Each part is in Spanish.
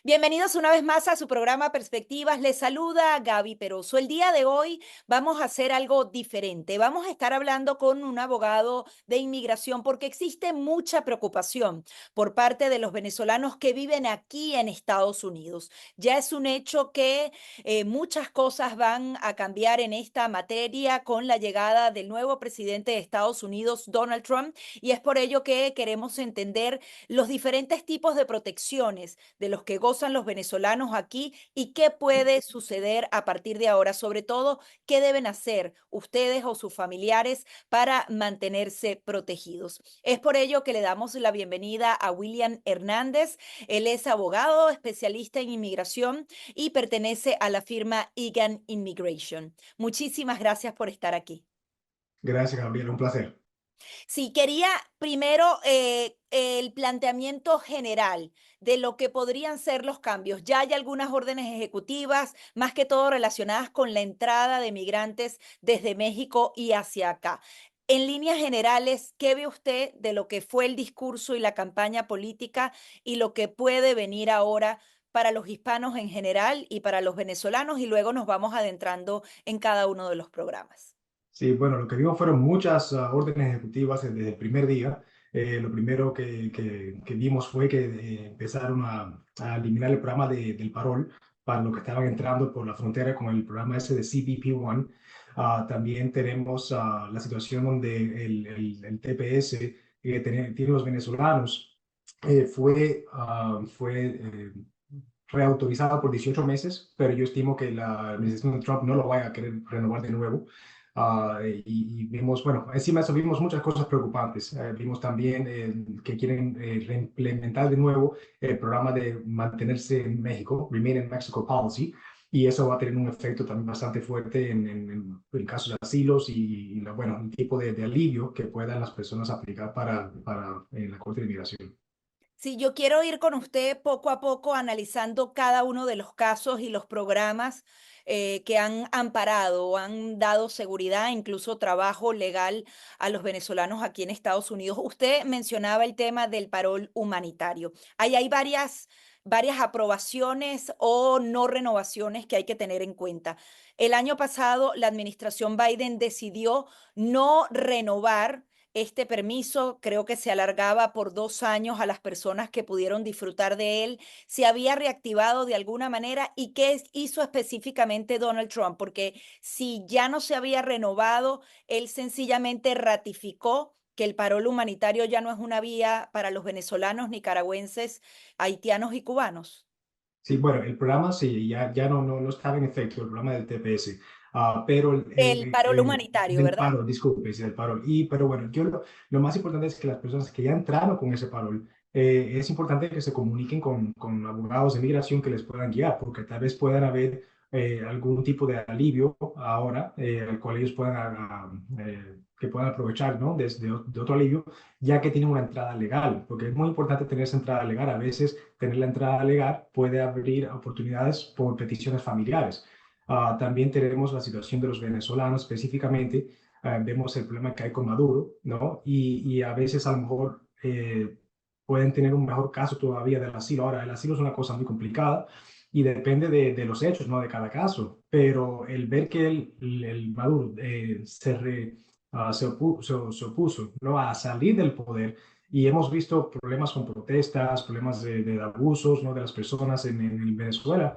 Bienvenidos una vez más a su programa Perspectivas. Les saluda Gaby Peroso. El día de hoy vamos a hacer algo diferente. Vamos a estar hablando con un abogado de inmigración porque existe mucha preocupación por parte de los venezolanos que viven aquí en Estados Unidos. Ya es un hecho que muchas cosas van a cambiar en esta materia con la llegada del nuevo presidente de Estados Unidos, Donald Trump, y es por ello que queremos entender los diferentes tipos de protecciones de los que gozan los venezolanos aquí y qué puede suceder a partir de ahora, sobre todo qué deben hacer ustedes o sus familiares para mantenerse protegidos. Es por ello que le damos la bienvenida a William Hernández. Él es abogado, especialista en inmigración y pertenece a la firma Egan Immigration. Muchísimas gracias por estar aquí. Gracias, Gabriel, un placer. Sí, quería primero el planteamiento general de lo que podrían ser los cambios. Ya hay algunas órdenes ejecutivas, más que todo relacionadas con la entrada de migrantes desde México y hacia acá. En líneas generales, ¿qué ve usted de lo que fue el discurso y la campaña política y lo que puede venir ahora para los hispanos en general y para los venezolanos? Y luego nos vamos adentrando en cada uno de los programas. Sí, bueno, lo que vimos fueron muchas órdenes ejecutivas desde el primer día. Lo primero que vimos fue que empezaron a eliminar el programa del parol para los que estaban entrando por la frontera con el programa ese de CBP-1. También tenemos la situación donde el TPS que tienen los venezolanos fue reautorizado por 18 meses, pero yo estimo que la administración de Trump no lo vaya a querer renovar de nuevo. Y vimos, bueno, encima de eso vimos muchas cosas preocupantes. Vimos también que quieren reimplementar de nuevo el programa de mantenerse en México, Remain in Mexico Policy, y eso va a tener un efecto también bastante fuerte en casos de asilos bueno, el tipo de alivio que puedan las personas aplicar para la Corte de Inmigración. Sí, yo quiero ir con usted poco a poco analizando cada uno de los casos y los programas que han amparado o han dado seguridad, incluso trabajo legal a los venezolanos aquí en Estados Unidos. Usted mencionaba el tema del parol humanitario. Ahí hay varias aprobaciones o no renovaciones que hay que tener en cuenta. El año pasado, la administración Biden decidió no renovar este permiso. Creo que se alargaba por 2 años a las personas que pudieron disfrutar de él. ¿Se había reactivado de alguna manera? ¿Y qué hizo específicamente Donald Trump? Porque si ya no se había renovado, él sencillamente ratificó que el parol humanitario ya no es una vía para los venezolanos, nicaragüenses, haitianos y cubanos. Sí, bueno, el programa sí, ya no estaba en efecto, el programa del TPS, pero El parol humanitario, del ¿verdad? paro, disculpe, sí, del paro. Pero bueno, lo más importante es que las personas que ya entraron con ese parol, es importante que se comuniquen con abogados de migración que les puedan guiar, porque tal vez puedan haber algún tipo de alivio ahora, al cual ellos que puedan aprovechar, ¿no? De otro alivio, ya que tienen una entrada legal, porque es muy importante tener esa entrada legal. A veces tener la entrada legal puede abrir oportunidades por peticiones familiares. También tenemos la situación de los venezolanos específicamente. Vemos el problema que hay con Maduro, ¿no? Y a veces a lo mejor pueden tener un mejor caso todavía del asilo. Ahora, el asilo es una cosa muy complicada y depende de los hechos, ¿no? De cada caso. Pero el ver que el Maduro se opuso, ¿no? A salir del poder, y hemos visto problemas con protestas, problemas de abusos, ¿no? De las personas en Venezuela.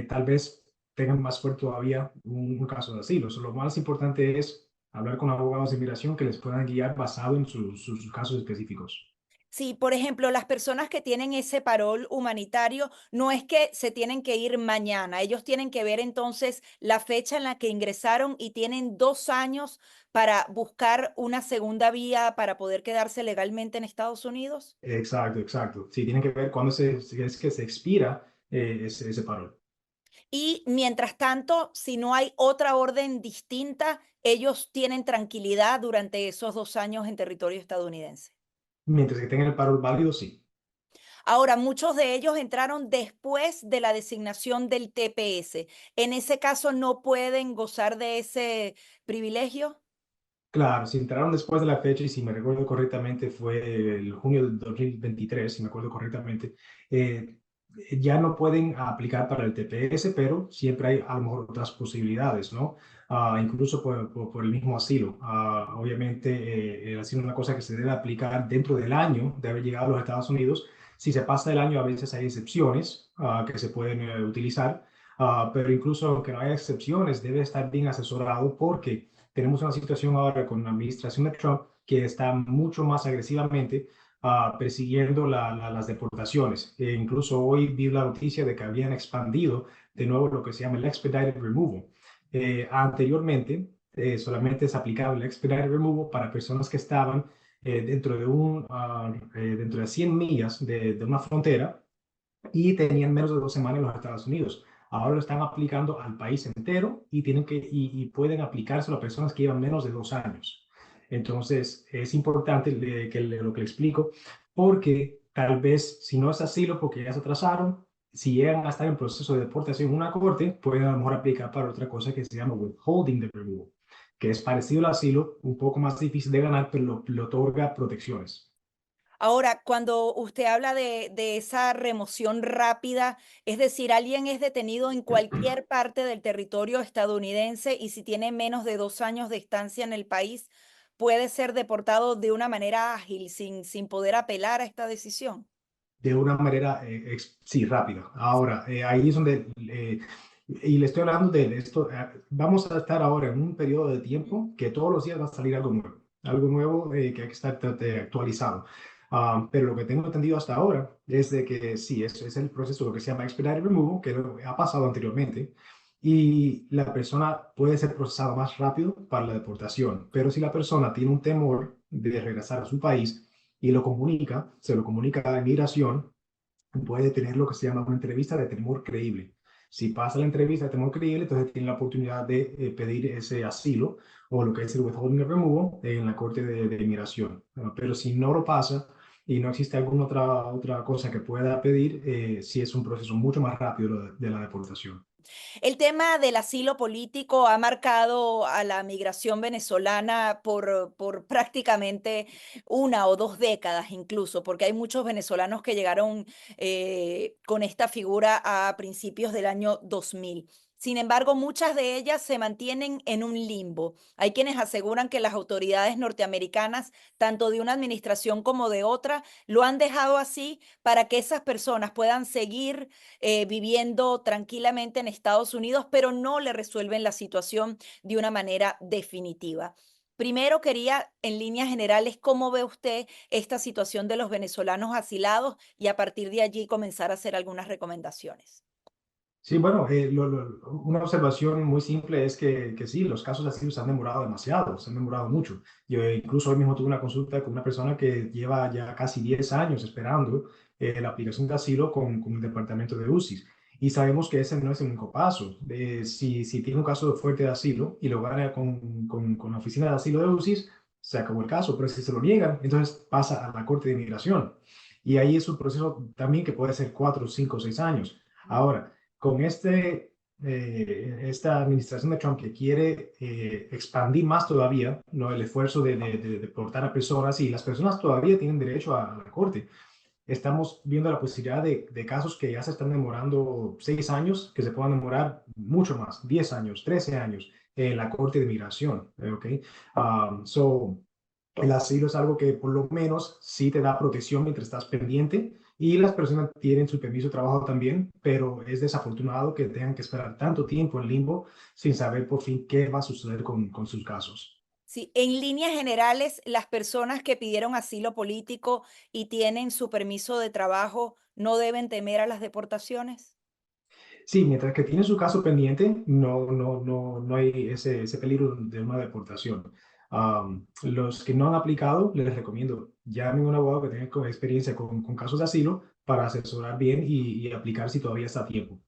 Tal vez tengan más fuerte todavía un caso de asilo. So, lo más importante es hablar con abogados de inmigración que les puedan guiar basado en sus casos específicos. Sí, por ejemplo, las personas que tienen ese parol humanitario no es que se tienen que ir mañana, ellos tienen que ver entonces la fecha en la que ingresaron y tienen 2 años para buscar una segunda vía para poder quedarse legalmente en Estados Unidos. Exacto, exacto. Sí, tienen que ver cuándo es que se expira ese parol. Y mientras tanto, si no hay otra orden distinta, ellos tienen tranquilidad durante esos 2 años en territorio estadounidense. Mientras que tengan el parol válido, sí. Ahora, muchos de ellos entraron después de la designación del TPS. En ese caso, ¿no pueden gozar de ese privilegio? Claro, si entraron después de la fecha y si me recuerdo correctamente fue el junio del 2023, si me acuerdo correctamente, eh, ya no pueden aplicar para el TPS, pero siempre hay a lo mejor otras posibilidades, ¿no? Incluso por el mismo asilo. Obviamente, el asilo es una cosa que se debe aplicar dentro del año de haber llegado a los Estados Unidos. Si se pasa el año, a veces hay excepciones que se pueden utilizar, pero incluso aunque no haya excepciones, debe estar bien asesorado porque tenemos una situación ahora con la administración de Trump que está mucho más agresivamente persiguiendo las deportaciones. Incluso hoy vi la noticia de que habían expandido de nuevo lo que se llama el expedited removal. Anteriormente, solamente es aplicable el expedited removal para personas que estaban dentro de 100 millas de una frontera y tenían menos de 2 semanas en los Estados Unidos. Ahora lo están aplicando al país entero y, y pueden aplicárselo a personas que llevan menos de 2 años. Entonces, es importante lo que le explico, porque tal vez si no es asilo, porque ya se atrasaron, si llegan a estar en proceso de deportación en una corte, pueden a lo mejor aplicar para otra cosa que se llama withholding the removal, que es parecido al asilo, un poco más difícil de ganar, pero le otorga protecciones. Ahora, cuando usted habla de esa remoción rápida, es decir, alguien es detenido en cualquier parte del territorio estadounidense y si tiene menos de 2 años de estancia en el país, puede ser deportado de una manera ágil, sin poder apelar a esta decisión. De una manera, sí, rápida. Ahora, ahí es donde, y le estoy hablando de esto, vamos a estar ahora en un periodo de tiempo que todos los días va a salir algo nuevo que hay que estar actualizado. Pero lo que tengo entendido hasta ahora es de que sí, es el proceso lo que se llama expedited removal, que ha pasado anteriormente, y la persona puede ser procesada más rápido para la deportación. Pero si la persona tiene un temor de regresar a su país, y se lo comunica a la inmigración, puede tener lo que se llama una entrevista de temor creíble. Si pasa la entrevista de temor creíble, entonces tiene la oportunidad de pedir ese asilo o lo que es el withholding and removal en la Corte de Inmigración. Pero si no lo pasa y no existe alguna otra cosa que pueda pedir, sí es un proceso mucho más rápido de la deportación. El tema del asilo político ha marcado a la migración venezolana por prácticamente 1 o 2 décadas incluso, porque hay muchos venezolanos que llegaron con esta figura a principios del año 2000. Sin embargo, muchas de ellas se mantienen en un limbo. Hay quienes aseguran que las autoridades norteamericanas, tanto de una administración como de otra, lo han dejado así para que esas personas puedan seguir viviendo tranquilamente en Estados Unidos, pero no le resuelven la situación de una manera definitiva. Primero quería, en líneas generales, cómo ve usted esta situación de los venezolanos asilados y a partir de allí comenzar a hacer algunas recomendaciones. Sí, bueno, una observación muy simple es que sí, los casos de asilo se han demorado demasiado, se han demorado mucho. Yo incluso hoy mismo tuve una consulta con una persona que lleva ya casi 10 años esperando la aplicación de asilo con el departamento de UCIS. Y sabemos que ese no es el único paso. Si tiene un caso de fuerte de asilo y lo gana con la oficina de asilo de UCIS, se acabó el caso. Pero si se lo niegan, entonces pasa a la Corte de Inmigración. Y ahí es un proceso también que puede ser 4, 5, 6 años. Ahora, con esta administración de Trump que quiere expandir más todavía, ¿no? El esfuerzo de deportar a personas y las personas todavía tienen derecho a la corte. Estamos viendo la posibilidad de casos que ya se están demorando 6 años, que se puedan demorar mucho más, 10 años, 13 años en la corte de migración. ¿Ok? So, el asilo es algo que por lo menos sí te da protección mientras estás pendiente y las personas tienen su permiso de trabajo también, pero es desafortunado que tengan que esperar tanto tiempo en limbo sin saber por fin qué va a suceder con sus casos. Sí, en líneas generales, las personas que pidieron asilo político y tienen su permiso de trabajo no deben temer a las deportaciones. Sí, mientras que tienen su caso pendiente, no hay ese peligro de una deportación. Los que no han aplicado, les recomiendo, llamen a un abogado que tenga experiencia con casos de asilo para asesorar bien y aplicar si todavía está a tiempo.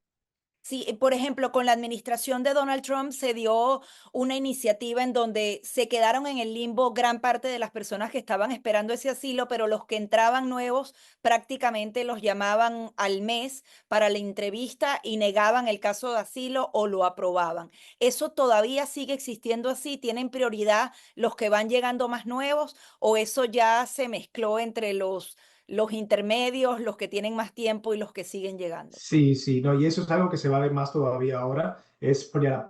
Sí, por ejemplo, con la administración de Donald Trump se dio una iniciativa en donde se quedaron en el limbo gran parte de las personas que estaban esperando ese asilo, pero los que entraban nuevos prácticamente los llamaban al mes para la entrevista y negaban el caso de asilo o lo aprobaban. ¿Eso todavía sigue existiendo así? ¿Tienen prioridad los que van llegando más nuevos o eso ya se mezcló entre los intermedios, los que tienen más tiempo y los que siguen llegando. Sí, sí, no, y eso es algo que se va a ver más todavía ahora, es darle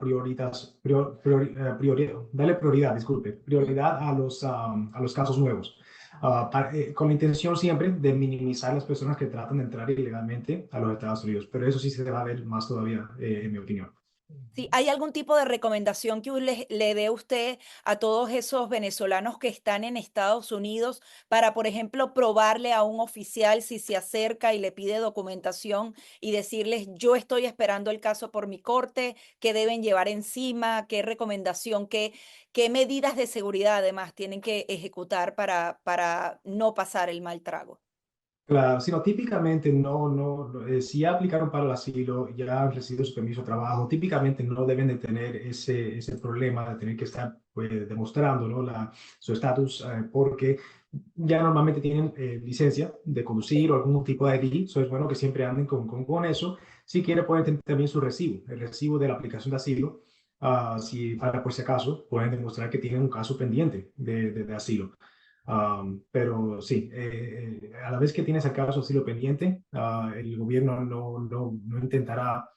prioridad, disculpe, Mm. prioridad a los casos nuevos, con la intención siempre de minimizar las personas que tratan de entrar ilegalmente a los Estados Unidos, pero eso sí se va a ver más todavía, en mi opinión. Sí, ¿hay algún tipo de recomendación que le dé usted a todos esos venezolanos que están en Estados Unidos para, por ejemplo, probarle a un oficial si se acerca y le pide documentación y decirles, yo estoy esperando el caso por mi corte, qué deben llevar encima, qué recomendación, qué medidas de seguridad además tienen que ejecutar para no pasar el mal trago? Claro, sino típicamente si ya aplicaron para el asilo, ya han recibido su permiso de trabajo, típicamente no deben de tener ese problema de tener que estar pues, demostrando, ¿no? Su estatus, porque ya normalmente tienen licencia de conducir o algún tipo de ID, so es bueno que siempre anden con eso. Si quiere, pueden tener también su recibo, el recibo de la aplicación de asilo, si para por si acaso pueden demostrar que tienen un caso pendiente de asilo. Pero sí, a la vez que tienes el caso asilo pendiente, el gobierno no intentará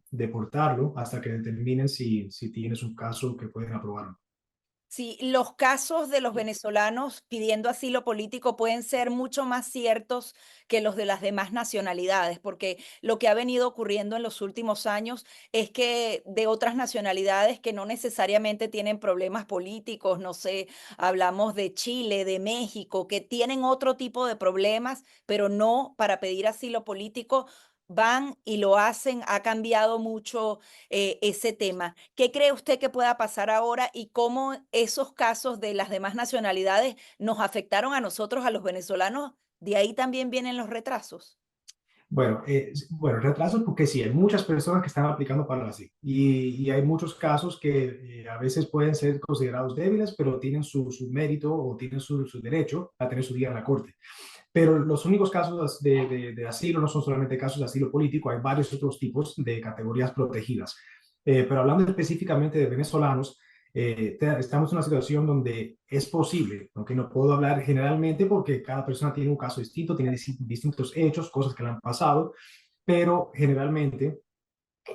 deportarlo hasta que determinen si tienes un caso que pueden aprobar. Sí, los casos de los venezolanos pidiendo asilo político pueden ser mucho más ciertos que los de las demás nacionalidades, porque lo que ha venido ocurriendo en los últimos años es que de otras nacionalidades que no necesariamente tienen problemas políticos, no sé, hablamos de Chile, de México, que tienen otro tipo de problemas, pero no para pedir asilo político, van y lo hacen. Ha cambiado mucho ese tema. ¿Qué cree usted que pueda pasar ahora y cómo esos casos de las demás nacionalidades nos afectaron a nosotros, a los venezolanos? De ahí también vienen los retrasos. Bueno, retrasos porque sí, hay muchas personas que están aplicando para el asilo y hay muchos casos que a veces pueden ser considerados débiles, pero tienen su mérito o tienen su derecho a tener su día en la corte. Pero los únicos casos de asilo no son solamente casos de asilo político, hay varios otros tipos de categorías protegidas. Pero hablando específicamente de venezolanos, estamos en una situación donde es posible, aunque no puedo hablar generalmente porque cada persona tiene un caso distinto, tiene distintos hechos, cosas que le han pasado, pero generalmente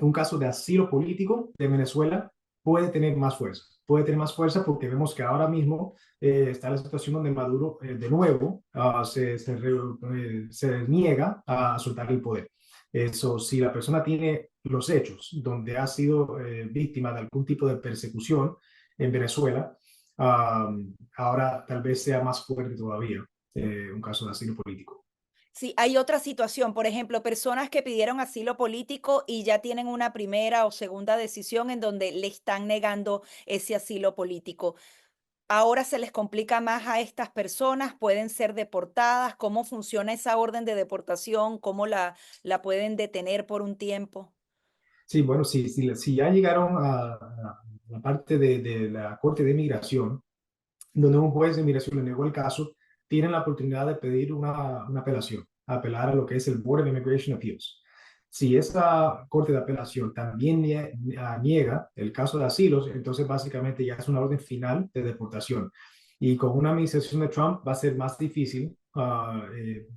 un caso de asilo político de Venezuela puede tener más fuerza. Puede tener más fuerza porque vemos que ahora mismo está la situación donde Maduro de nuevo se niega a soltar el poder. Eso, si la persona tiene los hechos donde ha sido víctima de algún tipo de persecución en Venezuela, ahora tal vez sea más fuerte todavía un caso de asilo político. Sí, hay otra situación, por ejemplo, personas que pidieron asilo político y ya tienen una primera o segunda decisión en donde le están negando ese asilo político. Ahora se les complica más a estas personas, pueden ser deportadas. ¿Cómo funciona esa orden de deportación? ¿Cómo la pueden detener por un tiempo? Sí, bueno, si ya llegaron a la parte de la Corte de Migración, donde un juez de migración le negó el caso, tienen la oportunidad de pedir una apelación, apelar a lo que es el Board of Immigration Appeals. Si esa corte de apelación también niega el caso de asilos, entonces básicamente ya es una orden final de deportación. Y con una administración de Trump va a ser más difícil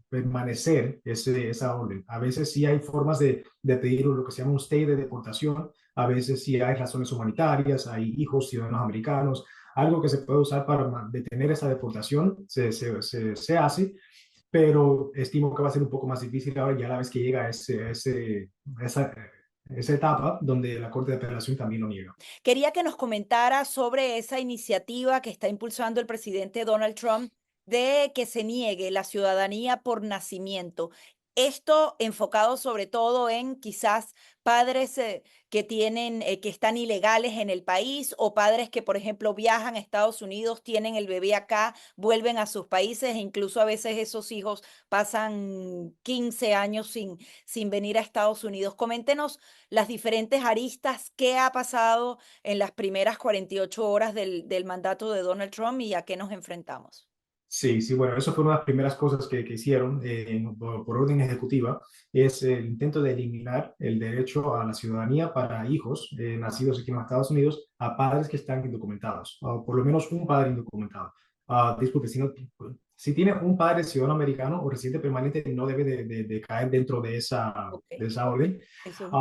permanecer esa orden. A veces sí hay formas de pedir lo que se llama un stay de deportación, a veces sí hay razones humanitarias, hay hijos ciudadanos americanos, algo que se puede usar para detener esa deportación se hace, pero estimo que va a ser un poco más difícil ahora ya la vez que llega esa, esa etapa donde la Corte de Apelación también lo niega. Quería que nos comentara sobre esa iniciativa que está impulsando el presidente Donald Trump de que se niegue la ciudadanía por nacimiento. Esto enfocado sobre todo en quizás padres que tienen, que están ilegales en el país o padres que, por ejemplo, viajan a Estados Unidos, tienen el bebé acá, vuelven a sus países e incluso a veces esos hijos pasan 15 años sin venir a Estados Unidos. Coméntenos las diferentes aristas, qué ha pasado en las primeras 48 horas del mandato de Donald Trump y a qué nos enfrentamos. Sí, sí, bueno, eso fue una de las primeras cosas que hicieron por orden ejecutiva, es el intento de eliminar el derecho a la ciudadanía para hijos nacidos aquí en los Estados Unidos a padres que están indocumentados, o por lo menos un padre indocumentado. Disculpe, si no, si tiene un padre ciudadano americano o residente permanente, no debe de caer dentro Ok, de esa orden. eso es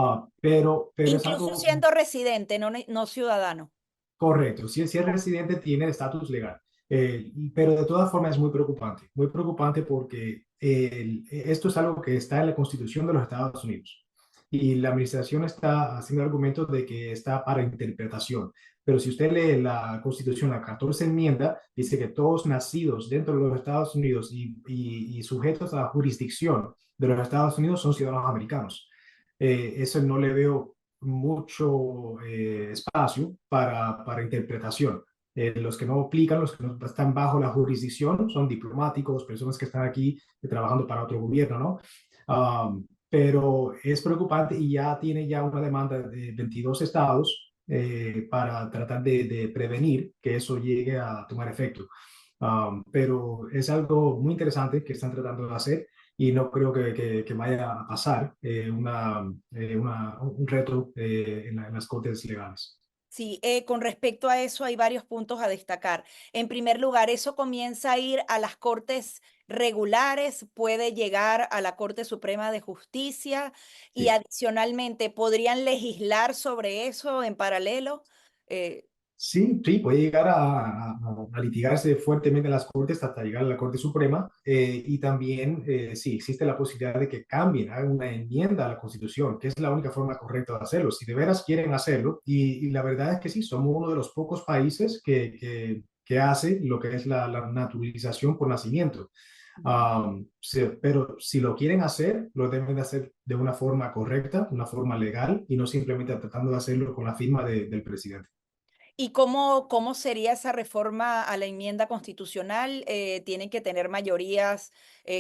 Pero es incluso algo siendo residente, no, no ciudadano. correcto. Si es residente, tiene estatus legal. Pero de todas formas es muy preocupante porque esto es algo que está en la Constitución de los Estados Unidos. Y la administración está haciendo argumentos de que está para interpretación. Pero si usted lee la Constitución, la 14 enmienda, dice que todos nacidos dentro de los Estados Unidos y sujetos a la jurisdicción de los Estados Unidos son ciudadanos americanos. Eso no le veo mucho espacio para interpretación. Los que no aplican, los que no están bajo la jurisdicción, son diplomáticos, personas que están aquí trabajando para otro gobierno, ¿no? Pero es preocupante y ya tiene ya una demanda de 22 estados para tratar de prevenir que eso llegue a tomar efecto. Pero es algo muy interesante que están tratando de hacer y no creo que vaya a pasar un reto en las cortes legales. Sí, con respecto a eso hay varios puntos a destacar. En primer lugar, eso comienza a ir a las cortes regulares, puede llegar a la Corte Suprema de Justicia y Sí. adicionalmente podrían legislar sobre eso en paralelo. Eh, Sí, sí, puede llegar a litigarse fuertemente en las cortes hasta llegar a la Corte Suprema y también sí, existe la posibilidad de que cambien, hagan una enmienda a la Constitución, que es la única forma correcta de hacerlo, si de veras quieren hacerlo. Y la verdad es que sí, somos uno de los pocos países que hace lo que es la naturalización por nacimiento. Ujú. Sí, pero si lo quieren hacer, lo deben de hacer de una forma correcta, una forma legal y no simplemente tratando de hacerlo con la firma del presidente. ¿Y cómo sería esa reforma a la enmienda constitucional? ¿Tienen que tener mayorías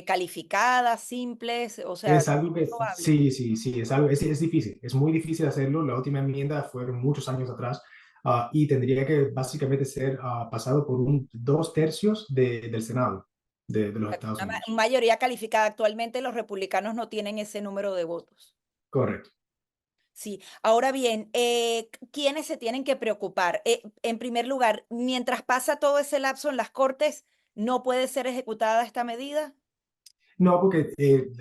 calificadas, simples? O sea, Es algo que, probable. sí, sí, sí, es difícil, es muy difícil hacerlo. La última enmienda fue muchos años atrás y tendría que básicamente ser pasado por dos tercios del Senado de los Estados Unidos. Mayoría calificada. Actualmente los republicanos no tienen ese número de votos. Correcto. Sí. Ahora bien, ¿quiénes se tienen que preocupar? En primer lugar, mientras pasa todo ese lapso en las cortes, ¿no puede ser ejecutada esta medida? No, porque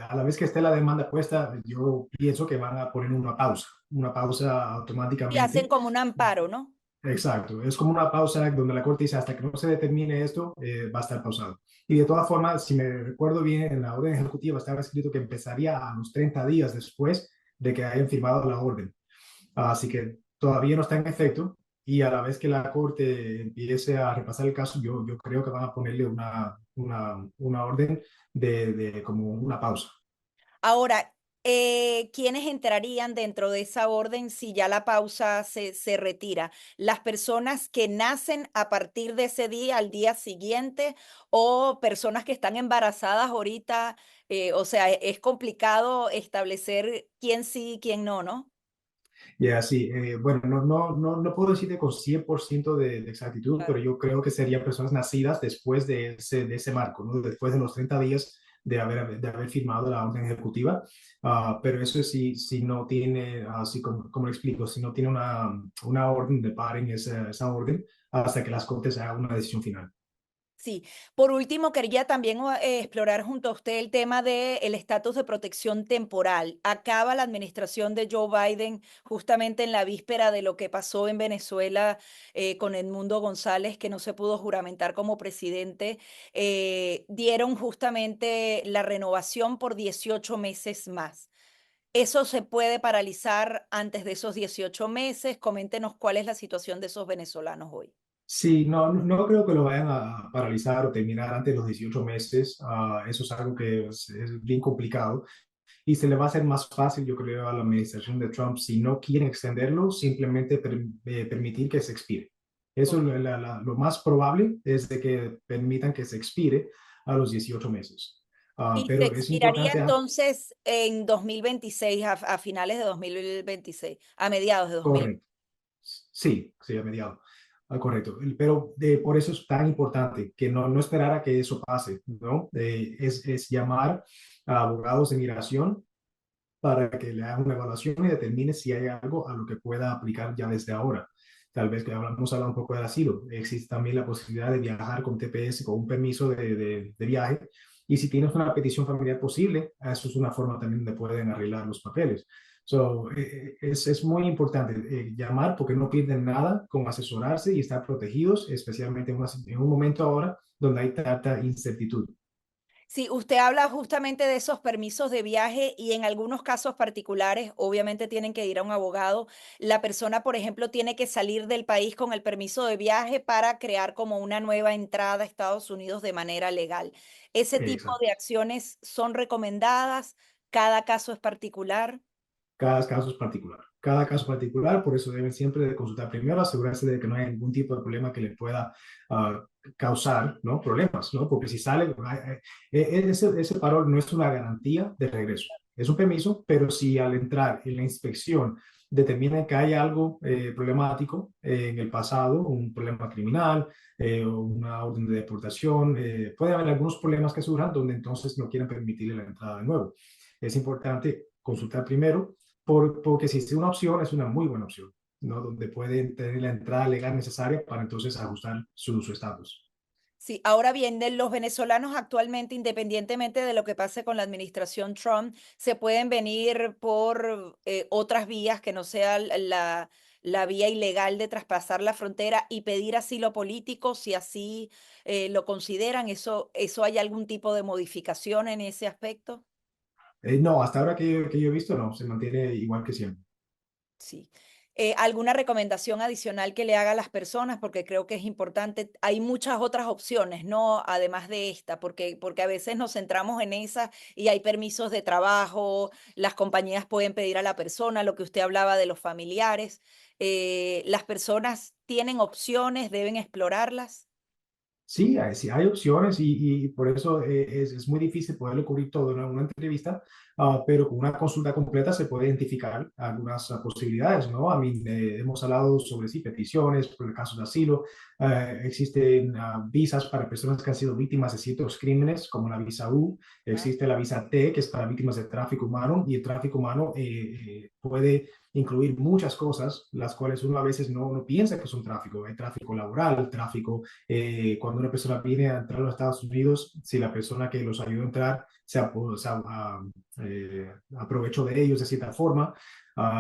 a la vez que esté la demanda puesta, yo pienso que van a poner una pausa Y hacen automáticamente. como un amparo, ¿no? Exacto, es como una pausa donde la corte dice hasta que no se determine esto, va a estar pausado. Y de todas formas, si me recuerdo bien, en la orden ejecutiva estaba escrito que empezaría a los 30 días después de que hayan firmado la orden. Así que todavía no está en efecto y a la vez que la corte empiece a repasar el caso, yo creo que van a ponerle una orden de como una pausa. Ahora, ¿quiénes entrarían dentro de esa orden si ya la pausa se retira? ¿Las personas que nacen a partir de ese día, al día siguiente, o personas que están embarazadas ahorita? O sea, es complicado establecer quién sí y quién no, ¿no? Y así, bueno, no puedo decirte con 100% de exactitud, pero Claro. yo creo que serían personas nacidas después de ese marco, ¿no? Después de los 30 días de haber firmado la orden ejecutiva. Pero eso sí, si no tiene, así como lo explico, si no tiene una orden de paren esa orden hasta que las cortes hagan una decisión final. Sí, por último, quería también explorar junto a usted el tema del estatus de protección temporal. Acaba la administración de Joe Biden justamente en la víspera de lo que pasó en Venezuela con Edmundo González, que no se pudo juramentar como presidente. Dieron justamente la renovación por 18 meses más. ¿Eso se puede paralizar antes de esos 18 meses? Coméntenos cuál es la situación de esos venezolanos hoy. Sí, no creo que lo vayan a paralizar o terminar antes de los 18 meses. Eso es algo que es bien complicado. Y se le va a hacer más fácil, yo creo, a la administración de Trump, si no quieren extenderlo, simplemente permitir que se expire. Eso, Ok. lo más probable es de que permitan que se expire a los 18 meses. Y se Pero es expiraría importante, entonces en 2026, a finales de 2026, a mediados de 2000. correcto, sí, sí, a mediado, correcto. Pero por eso es tan importante que no esperar a que eso pase, ¿no? Es llamar a abogados de migración para que le hagan una evaluación y determine si hay algo a lo que pueda aplicar ya desde ahora. tal vez que hemos hablado un poco del asilo, existe también la posibilidad de viajar con TPS, con un permiso de viaje, y si tienes una petición familiar posible, eso es una forma también donde pueden arreglar los papeles. So, es muy importante llamar porque no pierden nada con asesorarse y estar protegidos, especialmente en un momento ahora donde hay tanta incertidumbre. Sí, usted habla justamente de esos permisos de viaje y en algunos casos particulares, obviamente tienen que ir a un abogado. La persona, por ejemplo, tiene que salir del país con el permiso de viaje para crear como una nueva entrada a Estados Unidos de manera legal. ¿Ese tipo de Exacto. acciones son recomendadas? ¿Cada caso es particular? Cada caso es particular. Cada caso particular, por eso deben siempre de consultar primero, asegurarse de que no hay ningún tipo de problema que le pueda causar, ¿no? Problemas, ¿no? Porque si sale, ese parol no es una garantía de regreso. Es un permiso, pero si al entrar en la inspección determina que hay algo problemático en el pasado, un problema criminal, o una orden de deportación, puede haber algunos problemas que surjan donde entonces no quieren permitirle la entrada de nuevo. Es importante consultar primero porque si es una opción, es una muy buena opción, ¿no? Donde pueden tener la entrada legal necesaria para entonces ajustar su estatus. Sí, ahora bien, de los venezolanos actualmente, independientemente de lo que pase con la administración Trump, se pueden venir por otras vías que no sea la vía ilegal de traspasar la frontera y pedir asilo político, si así lo consideran. ¿Eso hay algún tipo de modificación en ese aspecto? No, hasta ahora que yo he visto, no, se mantiene igual que siempre. Sí. ¿Alguna recomendación adicional que le haga a las personas? Porque creo que es importante. Hay muchas otras opciones, ¿no? Además de esta, porque a veces nos centramos en esa y hay permisos de trabajo, las compañías pueden pedir a la persona, lo que usted hablaba de los familiares. Las personas tienen opciones, deben explorarlas. Sí, hay opciones y por eso es muy difícil poderlo cubrir todo en una entrevista, pero con una consulta completa se puede identificar algunas posibilidades, ¿no? A mí hemos hablado sobre sí, peticiones, por el caso de asilo, existen visas para personas que han sido víctimas de ciertos crímenes, como la visa U, Ah, existe la visa T, que es para víctimas de tráfico humano, y el tráfico humano puede incluir muchas cosas, las cuales uno a veces no piensa que son tráfico. Hay tráfico laboral, tráfico cuando una persona viene a entrar a los Estados Unidos, si la persona que los ayudó a entrar aprovechó de ellos de cierta forma.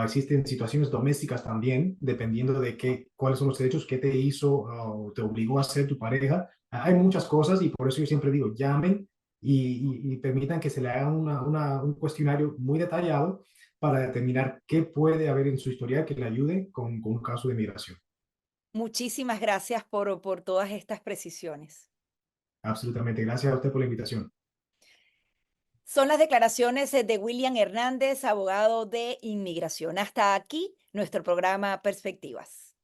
Existen situaciones domésticas también, dependiendo de cuáles son los derechos que te hizo o te obligó a ser tu pareja. Hay muchas cosas y por eso yo siempre digo, llamen y permitan que se le haga un cuestionario muy detallado para determinar qué puede haber en su historial que le ayude con un caso de migración. muchísimas gracias por todas estas precisiones. Absolutamente. Gracias a usted por la invitación. Son las declaraciones de William Hernández, abogado de inmigración. Hasta aquí nuestro programa Perspectivas.